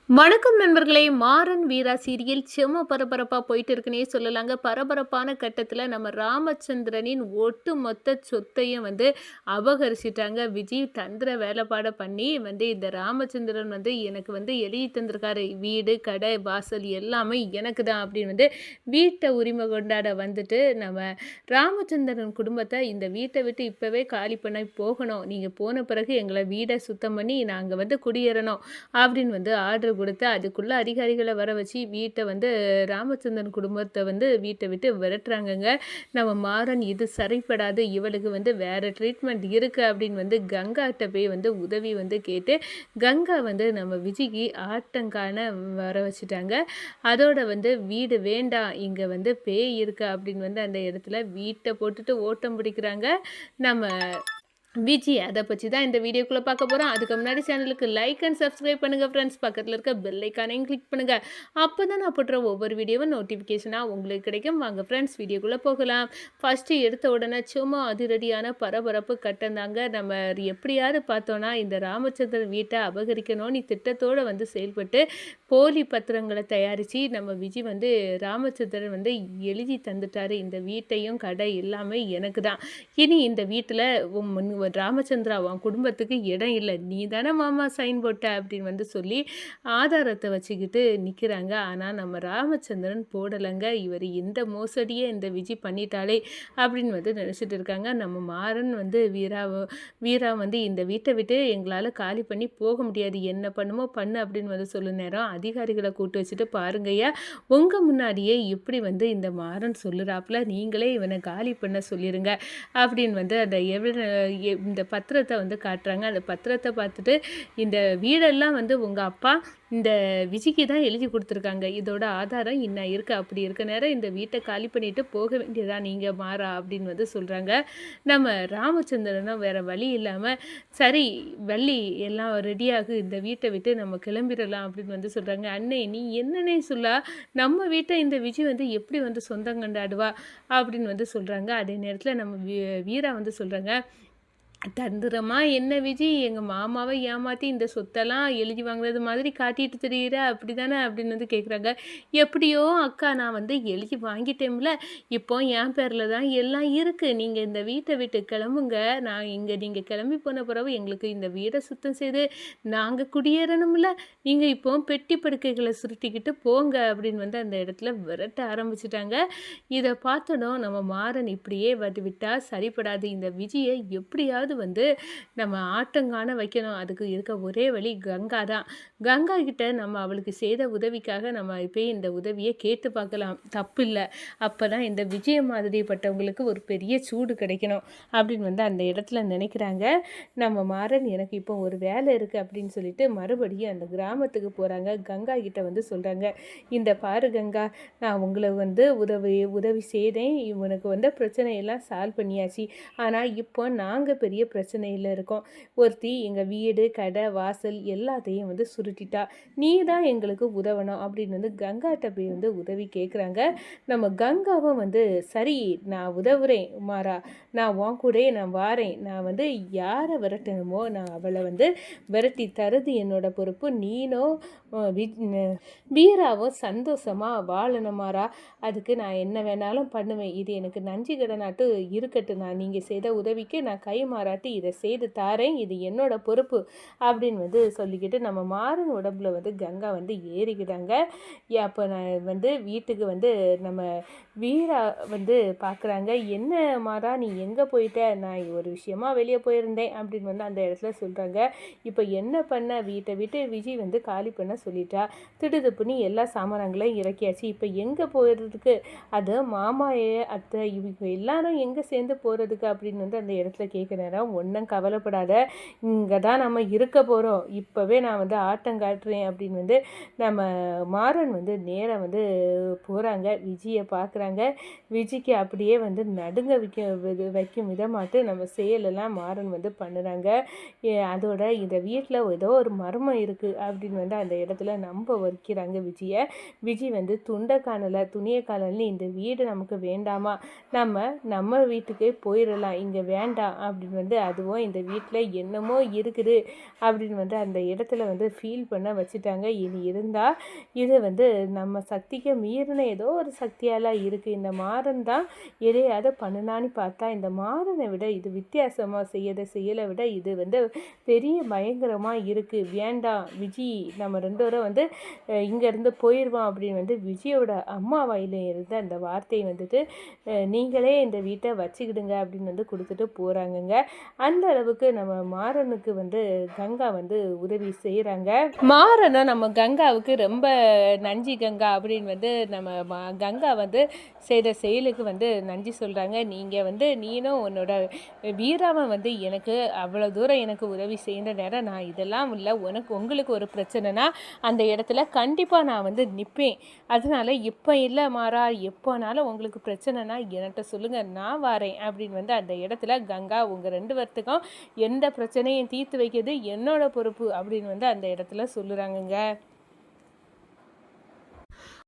வணக்கம் நண்பர்களே! மாறன் வீரா சீரியல் செம்ம பரபரப்பா போயிட்டு இருக்குன்னே சொல்லலாங்க. பரபரப்பான கட்டத்தில நம்ம ராமச்சந்திரனின் ஒட்டுமொத்த சொத்தையும் அபகரிச்சுட்டாங்க. விஜய் தந்திர வேலைப்பாட பண்ணி இந்த ராமச்சந்திரன் எனக்கு எழுதி தந்திருக்காரு. வீடு, கடை, வாசல் எல்லாமே எனக்கு தான் அப்படின்னு வீட்ட உரிமை கொண்டாட நம்ம ராமச்சந்திரன் குடும்பத்த இந்த வீட்ட விட்டு இப்பவே காலி பண்ண போகணும். நீங்க போன பிறகு எங்கள வீட சுத்தம் பண்ணி நாங்க குடியேறணும் அப்படின்னு ஆர்டர் கொடுத்து அதுக்குள்ள அதிகாரிகளை வர வச்சு வீட்டை ராமச்சந்திரன் குடும்பத்தை வீட்டை விட்டு விரட்டுறாங்கங்க. நம்ம மாறன் இது சரிப்படாது, இவளுக்கு வேற ட்ரீட்மெண்ட் இருக்கு அப்படின்னு கங்காட்ட போய் உதவி கேட்டு கங்கா நம்ம விஜய்க்கு ஆட்டங்கான வர வச்சுட்டாங்க. அதோட வீடு வேண்டாம், இங்க பேய் இருக்கு அப்படின்னு அந்த இடத்துல வீட்டை போட்டுட்டு ஓட்டம் பிடிக்கிறாங்க நம்ம விஜி. அதை பற்றி தான் இந்த வீடியோக்குள்ளே பார்க்க போகிறோம். அதுக்கு முன்னாடி சேனலுக்கு லைக் அண்ட் சப்ஸ்கிரைப் பண்ணுங்கள் ஃப்ரெண்ட்ஸ். பக்கத்தில் இருக்க பெல் ஐக்கானையும் கிளிக் பண்ணுங்கள். அப்போ தான் நான் போடுற ஒவ்வொரு வீடியோவும் நோட்டிஃபிகேஷனாக உங்களுக்கு கிடைக்கும். வாங்க ஃப்ரெண்ட்ஸ் வீடியோக்குள்ளே போகலாம். ஃபஸ்ட்டு எடுத்த உடனே சும்மா அதிரடியான பரபரப்பு கட்டந்தாங்க. நம்ம எப்படியாவது பார்த்தோன்னா இந்த ராமச்சந்திரன் வீட்டை அபகரிக்கணும்னு திட்டத்தோடு செயல்பட்டு போலி பத்திரங்களை தயாரித்து நம்ம விஜய் ராமச்சந்திரன் எழுதி தந்துட்டார். இந்த வீட்டையும் கடை எல்லாமே எனக்கு தான். இனி இந்த வீட்டில் ராமச்சந்திரா உன் குடும்பத்துக்கு இடம் இல்லை, நீ தானே மாமா சைன் போட்ட அப்படின்னு சொல்லி ஆதாரத்தை வச்சுக்கிட்டு நிற்கிறாங்க. ஆனால் நம்ம ராமச்சந்திரன் போடலைங்க. இவர் இந்த மோசடியே இந்த விஜய் பண்ணிட்டாலே அப்படின்னு நினச்சிட்டு இருக்காங்க. நம்ம மாறன் வீரா இந்த வீட்டை விட்டு எங்களால் காலி பண்ணி போக முடியாது, என்ன பண்ணுமோ பண்ணு அப்படின்னு சொல்ல நேரம் அதிகாரிகளை கூட்டு வச்சுட்டு பாருங்கய்யா, உங்கள் முன்னாடியே இப்படி இந்த மாறன் சொல்லுறாப்புல, நீங்களே இவனை காலி பண்ண சொல்லிடுங்க அப்படின்னு அந்த இந்த பத்திரத்தை காட்டுறாங்க. அந்த பத்திரத்தை பார்த்துட்டு இந்த வீடெல்லாம் உங்கள் அப்பா இந்த விஜய்க்கு தான் எழுதி கொடுத்துருக்காங்க, இதோட ஆதாரம் இன்னும் இருக்குது, அப்படி இருக்க நேரம் இந்த வீட்டை காலி பண்ணிட்டு போக வேண்டியதா நீங்கள் மாறா அப்படின்னு சொல்கிறாங்க. நம்ம ராமச்சந்திரனும் வேறு வழி இல்லாமல் சரி வள்ளி எல்லாம் ரெடியாகு, இந்த வீட்டை விட்டு நம்ம கிளம்பிடலாம் அப்படின்னு சொல்கிறாங்க. அண்ணே நீ என்னன்னே சொல்லா, நம்ம வீட்டை இந்த விஜய் எப்படி சொந்தம் கொண்டாடுவா அப்படின்னு சொல்கிறாங்க. அதே நேரத்தில் நம்ம வீரா சொல்கிறாங்க, தந்திரமாக என்ன விஜய் எங்கள் மாமாவை ஏமாற்றி இந்த சொத்தெல்லாம் எழுதி வாங்குறது மாதிரி காட்டிட்டு தெரியுற அப்படி தானே அப்படின்னு கேட்குறாங்க. எப்படியோ அக்கா நான் எழுதி வாங்கிட்டேன்ல, இப்போ என் பேரில் தான் எல்லாம் இருக்குது, நீங்கள் இந்த வீட்டை விட்டு கிளம்புங்க, நான் இங்கே நீங்கள் கிளம்பி போன பிறகு எங்களுக்கு இந்த வீடை சுத்தம் செய்து நாங்கள் குடியேறணும்ல, நீங்கள் இப்போ பெட்டி படுக்கைகளை சுருட்டிக்கிட்டு போங்க அப்படின்னு அந்த இடத்துல விரட்ட ஆரம்பிச்சிட்டாங்க. இதை பார்த்ததும் நம்ம மாறன் இப்படியே விட்டால் சரிப்படாது, இந்த விஜயை எப்படியாவது நம்ம ஆட்டங்கான வைக்கணும், அதுக்கு இருக்க ஒரே வழி கங்கா தான். கங்கா கிட்ட நம்ம அவளுக்கு செய்த உதவிக்காக நம்ம இப்போ இந்த உதவியை கேட்டு பார்க்கலாம், தப்பு இல்லை. அப்போ தான் இந்த விஜய மாதிரிப்பட்டவங்களுக்கு ஒரு பெரிய சூடு கிடைக்கணும் அப்படின்னு அந்த இடத்துல நினைக்கிறாங்க. நம்ம மாறன் எனக்கு இப்போ ஒரு வேலை இருக்குது அப்படின்னு சொல்லிட்டு மறுபடியும் அந்த கிராமத்துக்கு போகிறாங்க. கங்கா கிட்ட சொல்கிறாங்க, இந்த பாரு கங்கா, நான் உங்களை உதவி செய்தேன், இவனுக்கு பிரச்சனையெல்லாம் சால்வ் பண்ணியாச்சு, ஆனால் இப்போ நாங்கள் பெரிய பிரச்சனையில் இருக்கோம். ஒருத்தி எங்கள் வீடு, கடை, வாசல் எல்லாத்தையும் சுருட்டிட்டா, நீ தான் எங்களுக்கு உதவணும் அப்படின்னு கங்காட்ட போய் உதவி கேட்குறாங்க. நம்ம கங்காவும் சரி நான் உதவுறேன் மாறா, நான் உன் கூட நான் வாரேன், நான் யாரை விரட்டணுமோ நான் அவளை விரட்டி தருது என்னோட பொறுப்பு, நீனோ வீராவும் சந்தோஷமாக வாழணுமாரா, அதுக்கு நான் என்ன வேணாலும் பண்ணுவேன், இது எனக்கு நன்றி கடனாட்டு இருக்கட்டும், நான் நீங்கள் செய்த உதவிக்கு நான் கை மாறாட்டி இதை செய்து தாரேன், இது என்னோட பொறுப்பு அப்படின்னு சொல்லிக்கிட்டு நம்ம மாறன் உடம்புல கங்கா ஏறிக்கிட்டாங்க. அப்போ நான் வீட்டுக்கு நம்ம வீரா பார்க்குறாங்க, என்ன மாறா நீ எங்கே போயிட்ட, நான் ஒரு விஷயமா வெளியே போயிருந்தேன் அப்படின்னு அந்த இடத்துல சொல்கிறாங்க. இப்போ என்ன பண்ண, வீட்டை விட்டு விஜய் காலி பண்ண சொல்லிட்டா, திடுதுப்புன்னு எல்லா சாமானங்களையும் இறக்கியாச்சு, இப்போ எங்கே போயிடுறதுக்கு, அது மாமாயே அத்தை இவங்க எல்லாரும் எங்கே சேர்ந்து போகிறதுக்கு அப்படின்னு அந்த இடத்துல கேட்க நேரம், ஒன்றும் கவலைப்படாத, இங்கே தான் நம்ம இருக்க போகிறோம், இப்போவே நான் ஆட்டம் காட்டுறேன் அப்படின்னு நம்ம மாறன் நேராக போகிறாங்க. விஜயை பார்க்குறாங்க. விஜய்க்கு அப்படியே நடுங்க வைக்கும் விதமாட்டு நம்ம செயலெல்லாம் மாறன் பண்ணுறாங்க. அதோட இந்த வீட்டில் ஏதோ ஒரு மர்மம் இருக்குது அப்படின்னு அந்த இடத்துல நம்ப வைக்கிறாங்க விஜயை. விஜய் துண்டை காணலை துணியை காணலை, இந்த வீடு நமக்கு வேண்டாமா, நம்ம வீட்டுக்கே போயிடலாம், இங்கே வேண்டாம் அப்படின்னு வந்து அதுவும் இந்த வீட்டில் என்னமோ இருக்குது அப்படின்னு வந்து அந்த இடத்துல வந்து ஃபீல் பண்ண வச்சுட்டாங்க. இனி இருந்தால் இது வந்து நம்ம சக்திக்கு மீறின ஏதோ ஒரு சக்தியால் இருக்குது. இந்த மாறன் தான் எதையாவது பண்ணுனான்னு பார்த்தா இந்த மாறனை விட இது வித்தியாசமாக செயலை விட இது வந்து பெரிய பயங்கரமாக இருக்குது. வேண்டாம் விஜி, நம்ம 2 பேரும் வந்து இங்கேருந்து போயிடுவோம் அப்படின்னு வந்து விஜயோட அம்மா வாயில இருந்து அந்த வார்த்தையை வந்துட்டு நீங்களே இந்த வீட்டை வச்சுக்கிடுங்க அப்படின்னு வந்து கொடுத்துட்டு போகிறாங்கங்க. அந்த அளவுக்கு நம்ம மாறனுக்கு வந்து கங்கா வந்து உதவி செய்கிறாங்க. மாறனும் நம்ம கங்காவுக்கு ரொம்ப நன்றி கங்கா அப்படின்னு வந்து நம்ம கங்கா வந்து செய்த செயலுக்கு வந்து நன்றி சொல்கிறாங்க. நீங்கள் வந்து நீனும் உன்னோட வீராவை வந்து எனக்கு அவ்வளோ தூரம் எனக்கு உதவி செய்கிற நேரம் நான் இதெல்லாம் இல்லை, உங்களுக்கு ஒரு பிரச்சனைனா அந்த இடத்துல கண்டிப்பாக நான் வந்து நிற்பேன். அதனால இப்போ இல்லை மாறா, எப்போனாலும் உங்களுக்கு பிரச்சனைனா என்கிட்ட சொல்லுங்கள், நான் வரேன் அப்படின்னு வந்து அந்த இடத்துல கங்கா உங்கள் 2 பேர்த்துக்கும் எந்த பிரச்சனையும் தீர்த்து வைக்கிறது என்னோட பொறுப்பு அப்படின்னு வந்து அந்த இடத்துல சொல்லுறாங்கங்க.